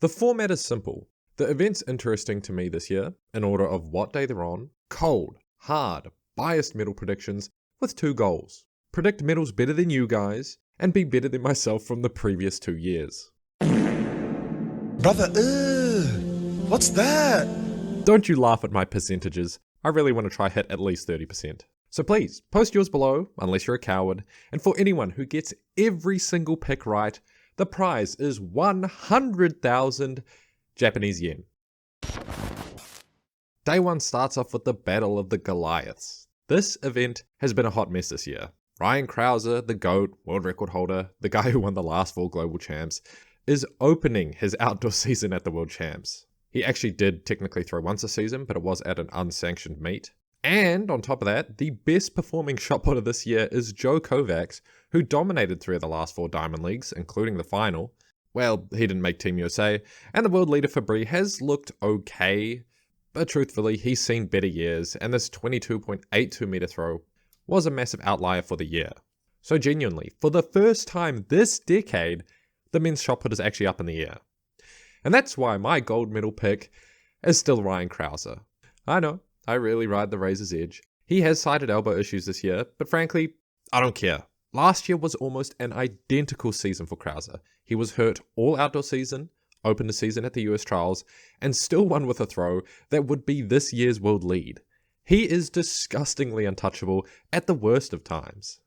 The format is simple. The event's interesting to me this year, in order of what day they're on, cold, hard, biased medal predictions, with 2 goals. Predict medals better than you guys, and be better than myself from the previous 2 years. Brother, what's that? Don't you laugh at my percentages, I really want to try hit at least 30%. So please, post yours below, unless you're a coward, and for anyone who gets every single pick right, the prize is 100,000 Japanese yen. Day 1 starts off with the Battle of the Goliaths. This event has been a hot mess this year. Ryan Krauser, the GOAT, world record holder, the guy who won the last 4 global champs, is opening his outdoor season at the World Champs. He actually did technically throw once a season, but it was at an unsanctioned meet. And on top of that, the best performing shot putter this year is Joe Kovacs, who dominated 3 of the last 4 Diamond Leagues, including the final. Well, he didn't make Team USA, and the world leader Fabry has looked okay, but truthfully, he's seen better years, and this 22.82 meter throw was a massive outlier for the year. So genuinely, for the first time this decade, the men's shot put is actually up in the air. And that's why my gold medal pick is still Ryan Krauser. I know, I really ride the razor's edge. He has cited elbow issues this year, but frankly, I don't care. Last year was almost an identical season for Krauser. He was hurt all outdoor season, opened the season at the US Trials, and still won with a throw that would be this year's world lead. He is disgustingly untouchable at the worst of times.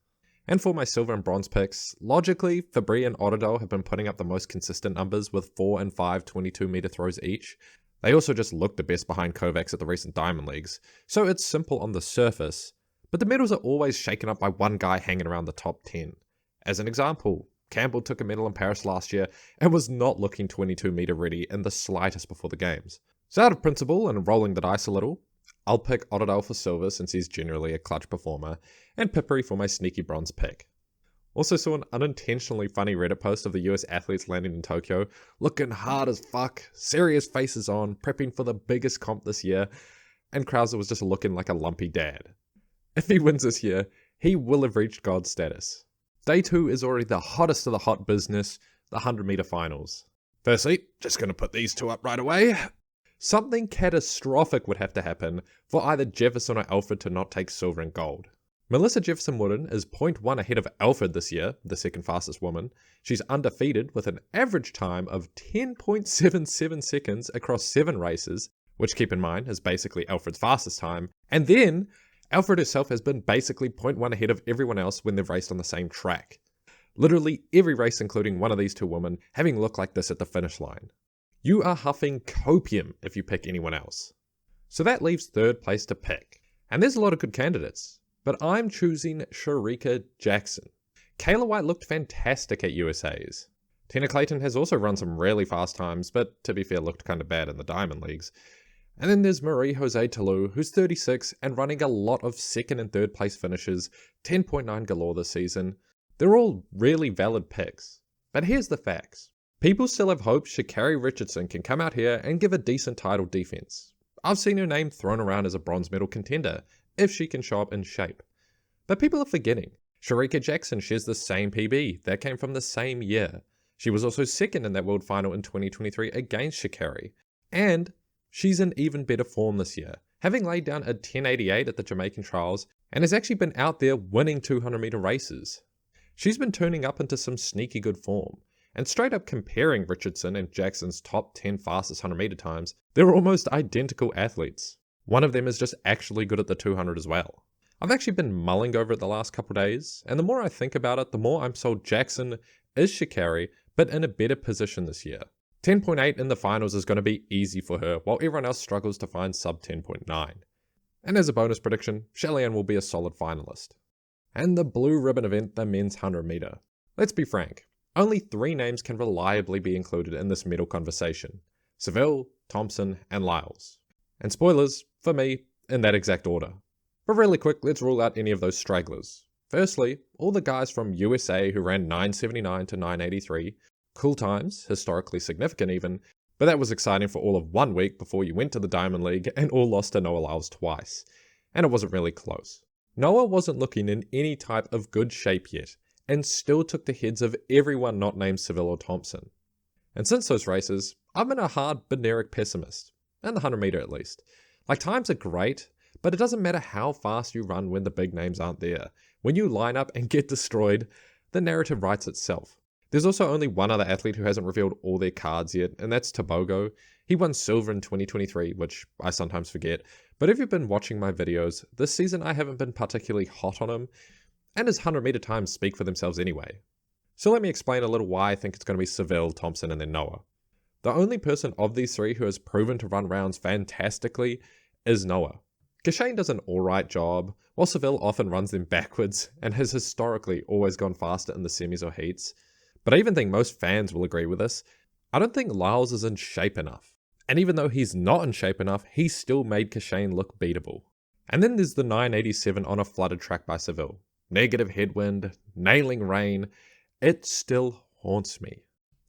And for my silver and bronze picks, logically, Fabry and Otterdal have been putting up the most consistent numbers with 4 and 5 22-meter throws each. They also just look the best behind Kovacs at the recent Diamond Leagues, so it's simple on the surface, but the medals are always shaken up by one guy hanging around the top 10. As an example, Campbell took a medal in Paris last year and was not looking 22-meter ready in the slightest before the games. So out of principle and rolling the dice a little, I'll pick Otterdal for silver since he's generally a clutch performer, and Pippery for my sneaky bronze pick. Also saw an unintentionally funny Reddit post of the US athletes landing in Tokyo, looking hard as fuck, serious faces on, prepping for the biggest comp this year, and Krauser was just looking like a lumpy dad. If he wins this year, he will have reached God status. Day 2 is already the hottest of the hot business, the 100-meter finals. Firstly, just gonna put these 2 up right away. Something catastrophic would have to happen for either Jefferson or Alfred to not take silver and gold. Melissa Jefferson-Wooden is 0.1 ahead of Alfred this year, the second fastest woman. She's undefeated with an average time of 10.77 seconds across 7 races, which keep in mind is basically Alfred's fastest time. And then, Alfred herself has been basically 0.1 ahead of everyone else when they've raced on the same track. Literally every race including one of these 2 women having looked like this at the finish line. You are huffing copium if you pick anyone else. So that leaves 3rd place to pick. And there's a lot of good candidates, but I'm choosing Sharika Jackson. Kayla White looked fantastic at USA's. Tina Clayton has also run some really fast times, but to be fair looked kind of bad in the Diamond Leagues. And then there's Marie Jose Talou, who's 36 and running a lot of 2nd and 3rd place finishes, 10.9 galore this season. They're all really valid picks. But here's the facts. People still have hope Sha'Carri Richardson can come out here and give a decent title defense. I've seen her name thrown around as a bronze medal contender, if she can show up in shape. But people are forgetting. Sharika Jackson shares the same PB, that came from the same year. She was also 2nd in that world final in 2023 against Sha'Carri. And she's in even better form this year, having laid down a 10.88 at the Jamaican trials, and has actually been out there winning 200-meter races. She's been turning up into some sneaky good form. And straight up comparing Richardson and Jackson's top 10 fastest 100-meter times, they're almost identical athletes. One of them is just actually good at the 200 as well. I've actually been mulling over it the last couple days, and the more I think about it, the more I'm sold Jackson is Sha'Carri, but in a better position this year. 10.8 in the finals is going to be easy for her, while everyone else struggles to find sub 10.9. And as a bonus prediction, Shelly-Ann will be a solid finalist. And the blue ribbon event, the men's 100-meter. Let's be frank. Only 3 names can reliably be included in this medal conversation. Seville, Thompson, and Lyles. And spoilers, for me, in that exact order. But really quick, let's rule out any of those stragglers. Firstly, all the guys from USA who ran 9.79 to 9.83, cool times, historically significant even, but that was exciting for all of 1 week before you went to the Diamond League and all lost to Noah Lyles twice. And it wasn't really close. Noah wasn't looking in any type of good shape yet, and still took the heads of everyone not named Seville or Thompson. And since those races, I've been a hard binaric pessimist, in the 100 meter at least. Like, times are great, but it doesn't matter how fast you run when the big names aren't there. When you line up and get destroyed, the narrative writes itself. There's also only one other athlete who hasn't revealed all their cards yet, and that's Tobogo. He won silver in 2023, which I sometimes forget, but if you've been watching my videos, this season I haven't been particularly hot on him, and his 100 meter times speak for themselves anyway. So let me explain a little why I think it's going to be Seville, Thompson, and then Noah. The only person of these three who has proven to run rounds fantastically is Noah. Kashane does an alright job, while Seville often runs them backwards and has historically always gone faster in the semis or heats. But I even think most fans will agree with this. I don't think Lyles is in shape enough. And even though he's not in shape enough, he still made Kashane look beatable. And then there's the 987 on a flooded track by Seville. Negative headwind, nailing rain, it still haunts me.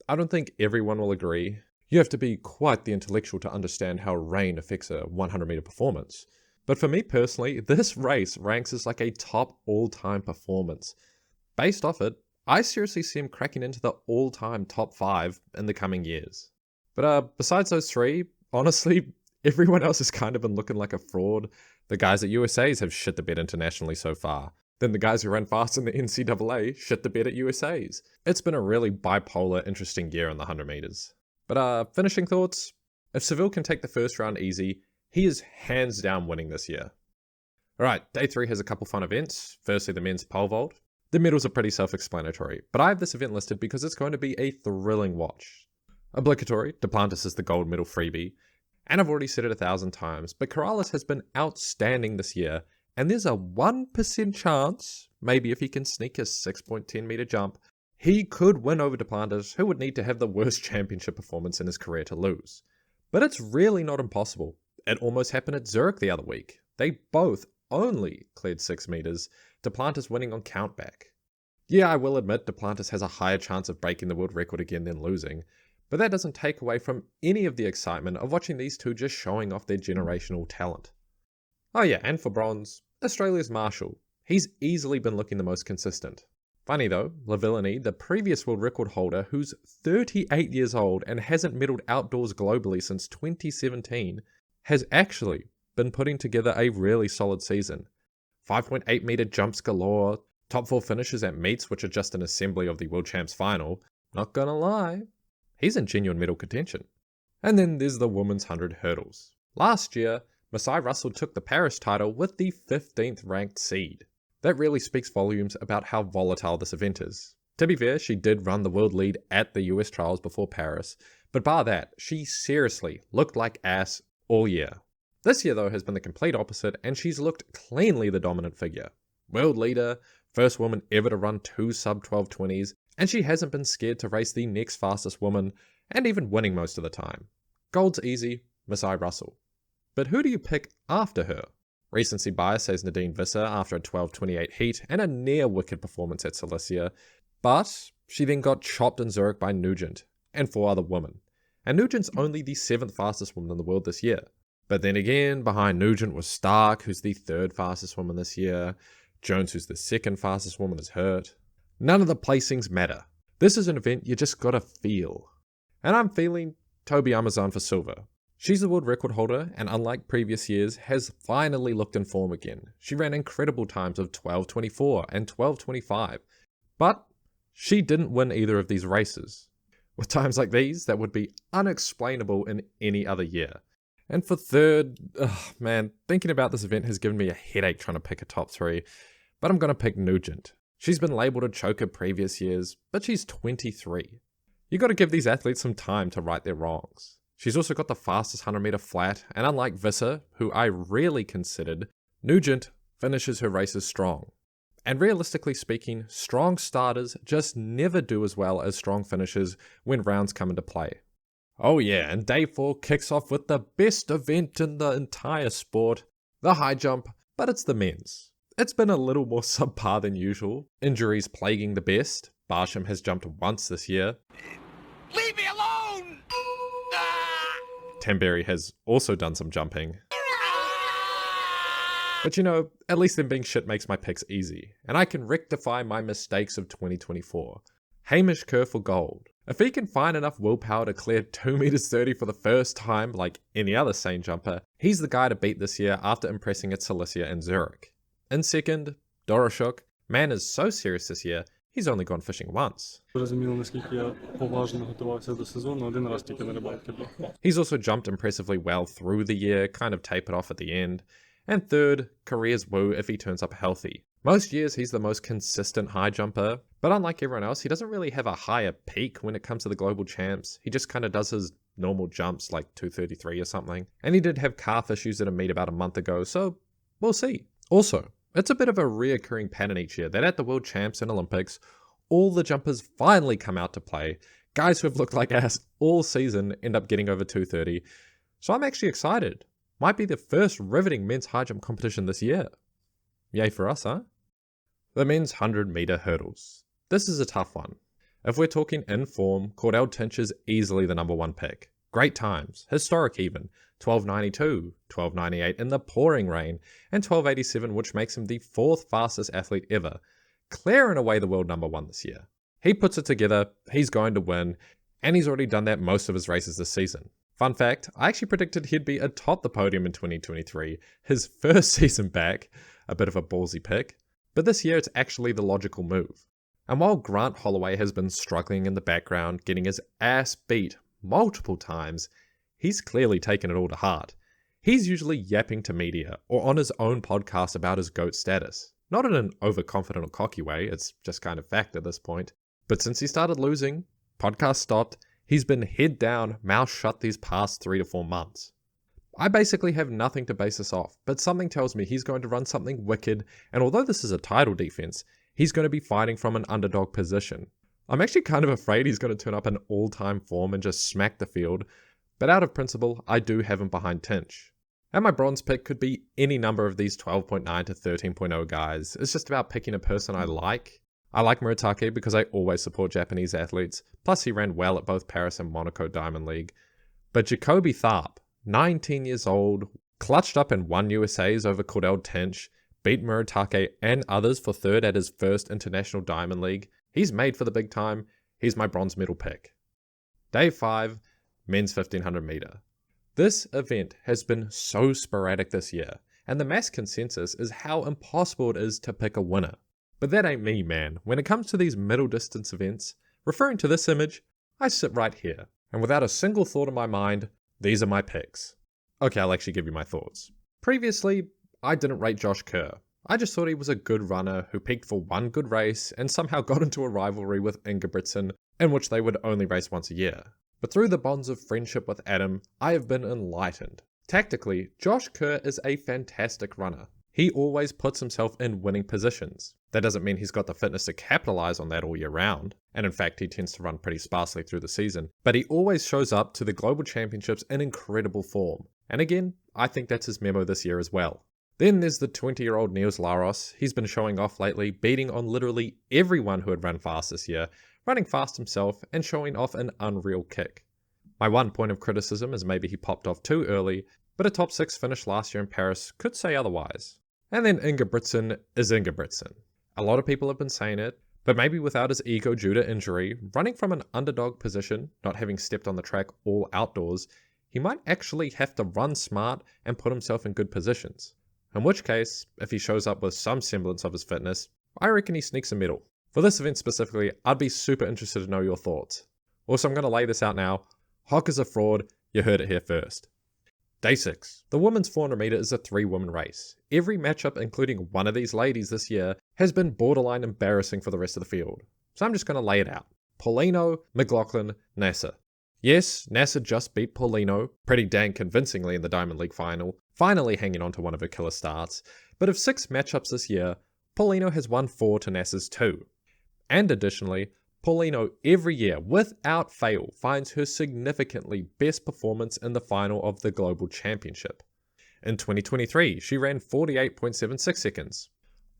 I don't think everyone will agree. You have to be quite the intellectual to understand how rain affects a 100 meter performance. But for me personally, this race ranks as like a top all-time performance. Based off it, I seriously see him cracking into the all-time top 5 in the coming years. But besides those three, honestly, everyone else has kind of been looking like a fraud. The guys at USA's have shit the bed internationally so far. Then the guys who ran fast in the NCAA shit the bed at USA's. It's been a really bipolar, interesting year on the 100 meters. But finishing thoughts, if Seville can take the first round easy, he is hands down winning this year. Alright, day 3 has a couple fun events. Firstly, the men's pole vault. The medals are pretty self-explanatory, but I have this event listed because it's going to be a thrilling watch. Obligatory, Duplantis is the gold medal freebie, and I've already said it 1,000 times, but Corrales has been outstanding this year, and there's a 1% chance, maybe if he can sneak a 6.10 meter jump, he could win over Duplantis, who would need to have the worst championship performance in his career to lose. But it's really not impossible. It almost happened at Zurich the other week. They both only cleared 6 meters, Duplantis winning on countback. Yeah, I will admit Duplantis has a higher chance of breaking the world record again than losing, but that doesn't take away from any of the excitement of watching these two just showing off their generational talent. Oh yeah, and for bronze, Australia's Marshall. He's easily been looking the most consistent. Funny though, Lavillenie, the previous world record holder who's 38 years old and hasn't medalled outdoors globally since 2017, has actually been putting together a really solid season. 5.8 meter jumps galore, top 4 finishes at meets which are just an assembly of the World Champs final. Not gonna lie, he's in genuine medal contention. And then there's the women's 100 hurdles. Last year, Masai Russell took the Paris title with the 15th ranked seed. That really speaks volumes about how volatile this event is. To be fair, she did run the world lead at the US trials before Paris, but bar that, she seriously looked like ass all year. This year though has been the complete opposite, and she's looked cleanly the dominant figure. World leader, first woman ever to run 2 sub-12:20s, and she hasn't been scared to race the next fastest woman, and even winning most of the time. Gold's easy, Masai Russell. But who do you pick after her? Recency bias says Nadine Visser after a 12:28 heat and a near-wicked performance at Cilicia, but she then got chopped in Zurich by Nugent and 4 other women. And Nugent's only the 7th fastest woman in the world this year. But then again, behind Nugent was Stark, who's the 3rd fastest woman this year. Jones, who's the 2nd fastest woman, is hurt. None of the placings matter. This is an event you just gotta feel. And I'm feeling Toby Amazon for silver. She's the world record holder, and unlike previous years, has finally looked in form again. She ran incredible times of 12:24 and 12:25. But she didn't win either of these races. With times like these, that would be unexplainable in any other year. And for third, man, thinking about this event has given me a headache trying to pick a top 3, but I'm going to pick Nugent. She's been labelled a choker previous years, but she's 23. You got to give these athletes some time to right their wrongs. She's also got the fastest 100 meter flat, and unlike Visser, who I really considered, Nugent finishes her races strong. And realistically speaking, strong starters just never do as well as strong finishers when rounds come into play. Oh yeah, and day 4 kicks off with the best event in the entire sport, the high jump, but it's the men's. It's been a little more subpar than usual, injuries plaguing the best. Barsham has jumped once this year. Leave me alone! Tamberry has also done some jumping. But you know, at least them being shit makes my picks easy, and I can rectify my mistakes of 2024. Hamish Kerr for gold. If he can find enough willpower to clear 2 meters 30 for the first time like any other sane jumper, he's the guy to beat this year after impressing at Cilicia and Zurich. In second, Doroshuk. Man is so serious this year, he's only gone fishing once. He's also jumped impressively well through the year, kind of tapered off at the end. And third, Korea's Woo if he turns up healthy. Most years he's the most consistent high jumper, but unlike everyone else, he doesn't really have a higher peak when it comes to the global champs. He just kind of does his normal jumps like 233 or something. And he did have calf issues at a meet about a month ago, so we'll see. Also, it's a bit of a reoccurring pattern each year that at the World Champs and Olympics, all the jumpers finally come out to play. Guys who have looked like ass all season end up getting over 230. So I'm actually excited. Might be the first riveting men's high jump competition this year. Yay for us, huh? The men's 100 meter hurdles. This is a tough one. If we're talking in form, Cordell Tinch is easily the number one pick. Great times, historic even, 12:92, 12:98 in the pouring rain, and 12:87, which makes him the fourth fastest athlete ever, clearing away the world number one this year. He puts it together, he's going to win, and he's already done that most of his races this season. Fun fact, I actually predicted he'd be atop the podium in 2023, his first season back, a bit of a ballsy pick, but this year it's actually the logical move. And while Grant Holloway has been struggling in the background, getting his ass beat multiple times, he's clearly taken it all to heart. He's usually yapping to media or on his own podcast about his GOAT status. Not in an overconfident or cocky way, it's just kind of fact at this point. But since he started losing, podcast stopped, he's been head down, mouth shut these past 3 to 4 months. I basically have nothing to base this off, but something tells me he's going to run something wicked, and although this is a title defense, he's going to be fighting from an underdog position. I'm actually kind of afraid he's going to turn up in all-time form and just smack the field, but out of principle, I do have him behind Tinch. And my bronze pick could be any number of these 12.9 to 13.0 guys. It's just about picking a person I like. I like Muratake because I always support Japanese athletes, plus he ran well at both Paris and Monaco Diamond League. But Jacoby Tharp, 19 years old, clutched up and won USAs over Cordell Tinch, beat Muratake and others for third at his first International Diamond League. He's made for the big time. He's my bronze medal pick. Day 5, men's 1500 meter. This event has been so sporadic this year, and the mass consensus is how impossible it is to pick a winner. But that ain't me, man. When it comes to these middle distance events, referring to this image, I sit right here, and without a single thought in my mind, these are my picks. Okay, I'll actually give you my thoughts. Previously, I didn't rate Josh Kerr. I just thought he was a good runner who peaked for one good race and somehow got into a rivalry with Ingebrigtsen in which they would only race once a year. But through the bonds of friendship with Adam, I have been enlightened. Tactically, Josh Kerr is a fantastic runner. He always puts himself in winning positions. That doesn't mean he's got the fitness to capitalize on that all year round, and in fact he tends to run pretty sparsely through the season, but he always shows up to the global championships in incredible form. And again, I think that's his memo this year as well. Then there's the 20-year-old Niels Laros. He's been showing off lately, beating on literally everyone who had run fast this year, running fast himself and showing off an unreal kick. My one point of criticism is maybe he popped off too early, but a top 6 finish last year in Paris could say otherwise. And then Ingebrigtsen is Ingebrigtsen. A lot of people have been saying it, but maybe without his ego due to injury, running from an underdog position, not having stepped on the track all outdoors, he might actually have to run smart and put himself in good positions. In which case, if he shows up with some semblance of his fitness, I reckon he sneaks a medal. For this event specifically, I'd be super interested to know your thoughts. Also, I'm going to lay this out now. Hock is a fraud, you heard it here first. Day 6. The women's 400 meter is a 3-woman race. Every matchup, including one of these ladies this year, has been borderline embarrassing for the rest of the field. So I'm just going to lay it out. Paulino, McLaughlin, Nasser. Yes, Nasser just beat Paulino pretty dang convincingly in the Diamond League final, finally hanging on to one of her killer starts. But of 6 matchups this year, Paulino has won 4 to Nasser's 2. And additionally, Paulino every year, without fail, finds her significantly best performance in the final of the Global Championship. In 2023, she ran 48.76 seconds,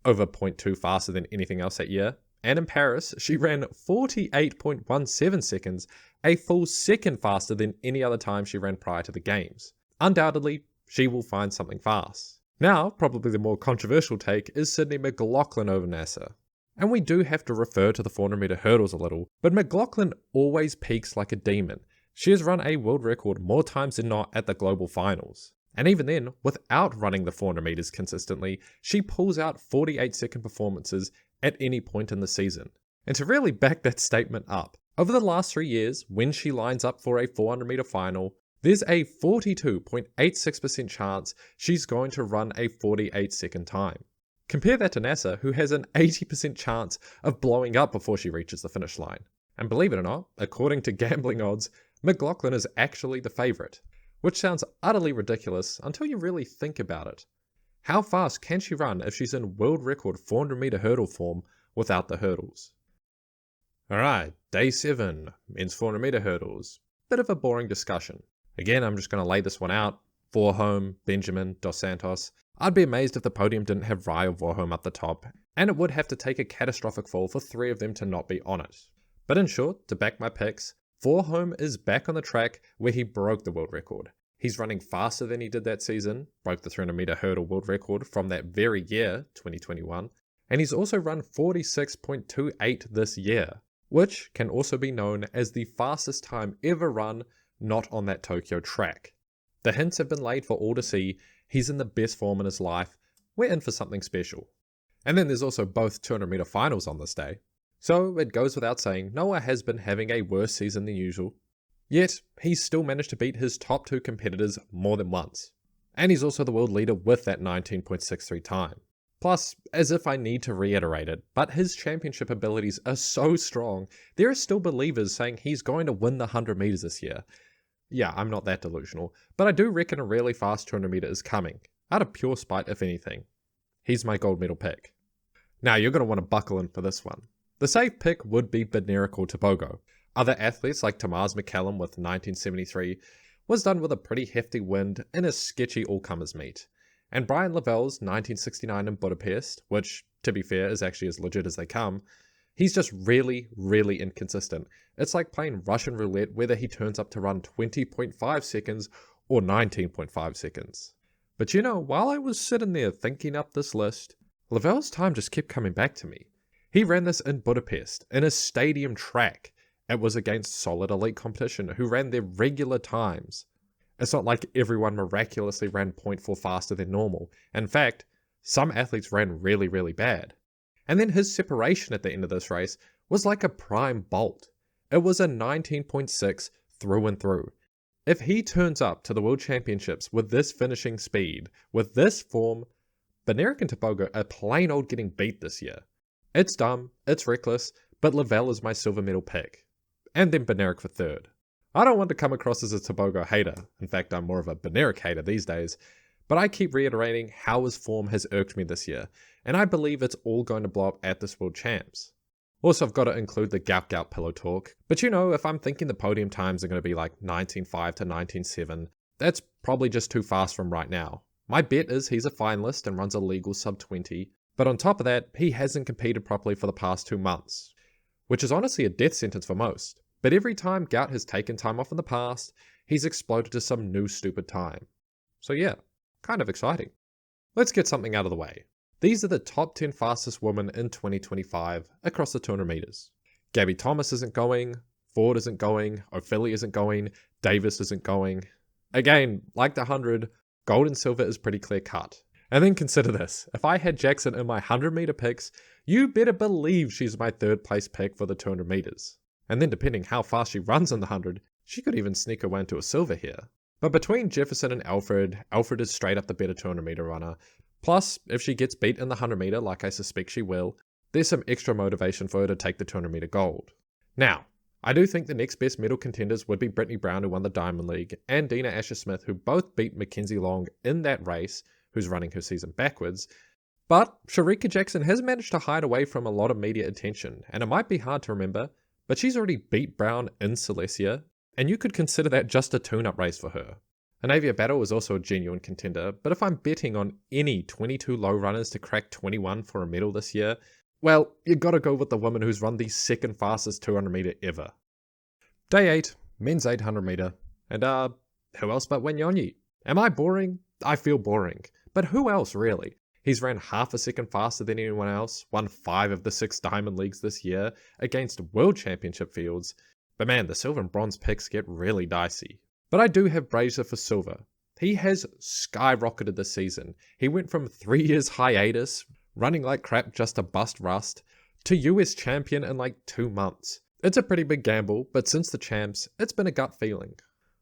over 0.2 faster than anything else that year, and in Paris, she ran 48.17 seconds, a full second faster than any other time she ran prior to the games. Undoubtedly, she will find something fast. Now, probably the more controversial take is Sydney McLaughlin over Nasser. And we do have to refer to the 400 meter hurdles a little, but McLaughlin always peaks like a demon. She has run a world record more times than not at the global finals. And even then, without running the 400 meters consistently, she pulls out 48-second performances at any point in the season. And to really back that statement up, over the last 3 years, when she lines up for a 400 meter final, there's a 42.86% chance she's going to run a 48-second time. Compare that to NASA, who has an 80% chance of blowing up before she reaches the finish line. And believe it or not, according to gambling odds, McLaughlin is actually the favourite, which sounds utterly ridiculous until you really think about it. How fast can she run if she's in world record 400 meter hurdle form without the hurdles? Alright, day 7, men's 400 meter hurdles. Bit of a boring discussion. Again, I'm just going to lay this one out. Vorholm, Benjamin, Dos Santos. I'd be amazed if the podium didn't have Rai or Vorholm up the top, and it would have to take a catastrophic fall for 3 of them to not be on it. But in short, to back my picks, Vorholm is back on the track where he broke the world record. He's running faster than he did that season, broke the 300 meter hurdle world record from that very year, 2021, and he's also run 46.28 this year, which can also be known as the fastest time ever run not on that Tokyo track. The hints have been laid for all to see. He's in the best form in his life. We're in for something special. And then there's also both 200 meter finals on this day. So it goes without saying, Noah has been having a worse season than usual. Yet, he's still managed to beat his top 2 competitors more than once. And he's also the world leader with that 19.63 time. Plus, as if I need to reiterate it, but his championship abilities are so strong, there are still believers saying he's going to win the 100 meters this year. Yeah, I'm not that delusional, but I do reckon a really fast 200 meter is coming, out of pure spite if anything. He's my gold medal pick. Now you're going to want to buckle in for this one. The safe pick would be Benerick or Tobogo. Other athletes like Tamaz McCallum with 1973 was done with a pretty hefty wind in a sketchy all-comers meet. And Brian Lavelle's 1969 in Budapest, which, to be fair, is actually as legit as they come, he's just really, really inconsistent. It's like playing Russian roulette whether he turns up to run 20.5 seconds or 19.5 seconds. But you know, while I was sitting there thinking up this list, Lavelle's time just kept coming back to me. He ran this in Budapest, in a stadium track. It was against solid elite competition who ran their regular times. It's not like everyone miraculously ran 0.4 faster than normal. In fact, some athletes ran really, really bad. And then his separation at the end of this race was like a prime bolt. It was a 19.6 through and through. If he turns up to the World Championships with this finishing speed, with this form, Benerick and Tobogo are plain old getting beat this year. It's dumb, it's reckless, but Lavelle is my silver medal pick. And then Benerick for third. I don't want to come across as a Tobogo hater. In fact, I'm more of a Benerick hater these days. But I keep reiterating how his form has irked me this year, and I believe it's all going to blow up at this World Champs. Also, I've got to include the Gout pillow talk. But you know, if I'm thinking the podium times are going to be like 19.5 to 19.7, that's probably just too fast from right now. My bet is he's a finalist and runs a legal sub 20, but on top of that, he hasn't competed properly for the past 2 months. Which is honestly a death sentence for most. But every time Gout has taken time off in the past, he's exploded to some new stupid time. So yeah, kind of exciting. Let's get something out of the way. These are the top 10 fastest women in 2025 across the 200 meters. Gabby Thomas isn't going, Ford isn't going, O'Philly isn't going, Davis isn't going. Again, like the 100, gold and silver is pretty clear cut. And then consider this, if I had Jackson in my 100 meter picks, you better believe she's my 3rd place pick for the 200 meters. And then depending how fast she runs in the 100, she could even sneak her way into a silver here. But between Jefferson and Alfred is straight up the better 200 meter runner. Plus, if she gets beat in the 100 meter, like I suspect she will, there's some extra motivation for her to take the 200 meter gold. Now, I do think the next best medal contenders would be Brittany Brown, who won the Diamond League, and Dina Asher-Smith, who both beat Mackenzie Long in that race, who's running her season backwards. But Sharika Jackson has managed to hide away from a lot of media attention, and it might be hard to remember, but she's already beat Brown in Silesia, and you could consider that just a tune-up race for her. Anavia Battle is also a genuine contender, but if I'm betting on any 22 low runners to crack 21 for a medal this year, well, you gotta go with the woman who's run the 2nd fastest 200 meter ever. Day 8, men's 800 meter, and who else but Wanyonyi? Am I boring? I feel boring. But who else really? He's ran half a second faster than anyone else, won 5 of the 6 Diamond Leagues this year against World Championship fields. But man, the silver and bronze picks get really dicey. But I do have Brazier for silver. He has skyrocketed this season. He went from 3 years hiatus, running like crap just to bust rust, to US champion in like 2 months. It's a pretty big gamble, but since the champs, it's been a gut feeling.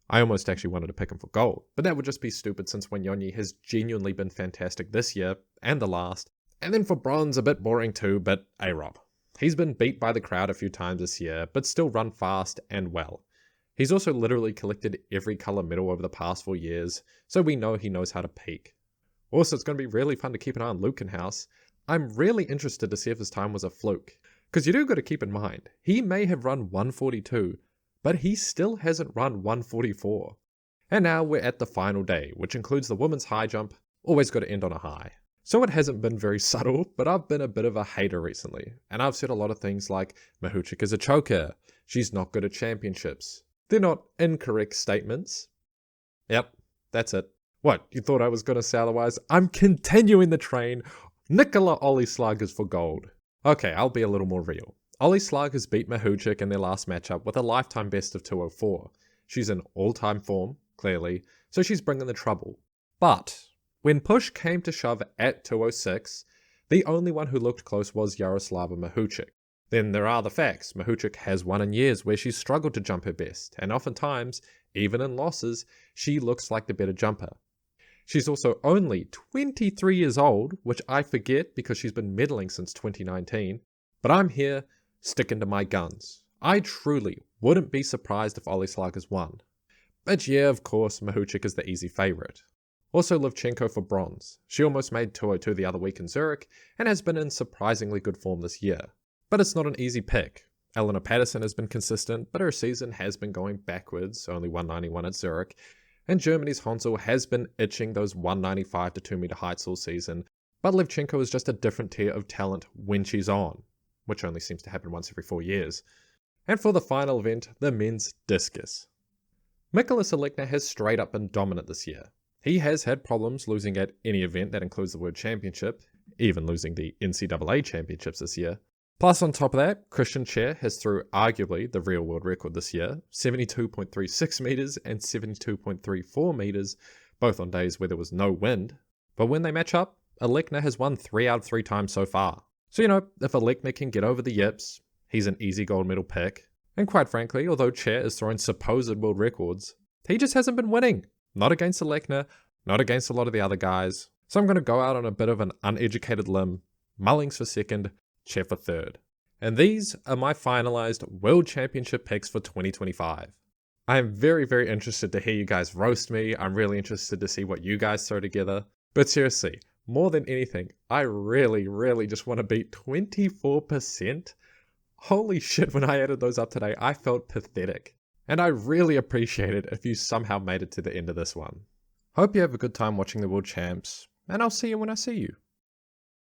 I almost actually wanted to pick him for gold, but that would just be stupid since Wanyonyi has genuinely been fantastic this year and the last. And then for bronze, a bit boring too, but A-Rob. He's been beat by the crowd a few times this year, but still run fast and well. He's also literally collected every color medal over the past 4 years, so we know he knows how to peak. Also, it's going to be really fun to keep an eye on Lukenhaus. I'm really interested to see if his time was a fluke. Because you do got to keep in mind, he may have run 142, but he still hasn't run 144. And now we're at the final day, which includes the women's high jump. Always got to end on a high. So it hasn't been very subtle, but I've been a bit of a hater recently. And I've said a lot of things like, Mahuchik is a choker, she's not good at championships. They're not incorrect statements. Yep, that's it. What, you thought I was going to say otherwise? I'm continuing the train. Nicola Ollie-Slag is for gold. Okay, I'll be a little more real. Ollie-Slag has beat Mahuchik in their last matchup with a lifetime best of 204. She's in all-time form, clearly, so she's bringing the trouble. But when push came to shove at 206, the only one who looked close was Yaroslava Mahuchik. Then there are the facts. Mahuchik has won in years where she's struggled to jump her best, and oftentimes, even in losses, she looks like the better jumper. She's also only 23 years old, which I forget because she's been medaling since 2019, but I'm here sticking to my guns. I truly wouldn't be surprised if Ollie-Slag has won. But yeah, of course, Mahuchik is the easy favourite. Also Livchenko for bronze. She almost made 202 the other week in Zurich, and has been in surprisingly good form this year. But it's not an easy pick. Eleanor Patterson has been consistent, but her season has been going backwards, only 191 at Zurich, and Germany's Hansel has been itching those 195 to 2 meter heights all season, but Livchenko is just a different tier of talent when she's on, which only seems to happen once every 4 years. And for the final event, the men's discus. Mikolas Alekna has straight up been dominant this year. He has had problems losing at any event that includes the World Championship, even losing the NCAA Championships this year. Plus on top of that, Christian Chair has threw arguably the real world record this year, 72.36 meters and 72.34 meters, both on days where there was no wind. But when they match up, Alekna has won 3 out of 3 times so far. So if Alekna can get over the yips, he's an easy gold medal pick. And quite frankly, although Chair is throwing supposed world records, he just hasn't been winning. Not against Alekna, not against a lot of the other guys. So I'm going to go out on a bit of an uneducated limb. Mullings for second, Chair for third. And these are my finalized World Championship picks for 2025. I am very, very interested to hear you guys roast me. I'm really interested to see what you guys throw together. But seriously, more than anything, I really, really just want to beat 24%. Holy shit, when I added those up today, I felt pathetic. And I really appreciate it if you somehow made it to the end of this one. Hope you have a good time watching the World Champs, and I'll see you when I see you.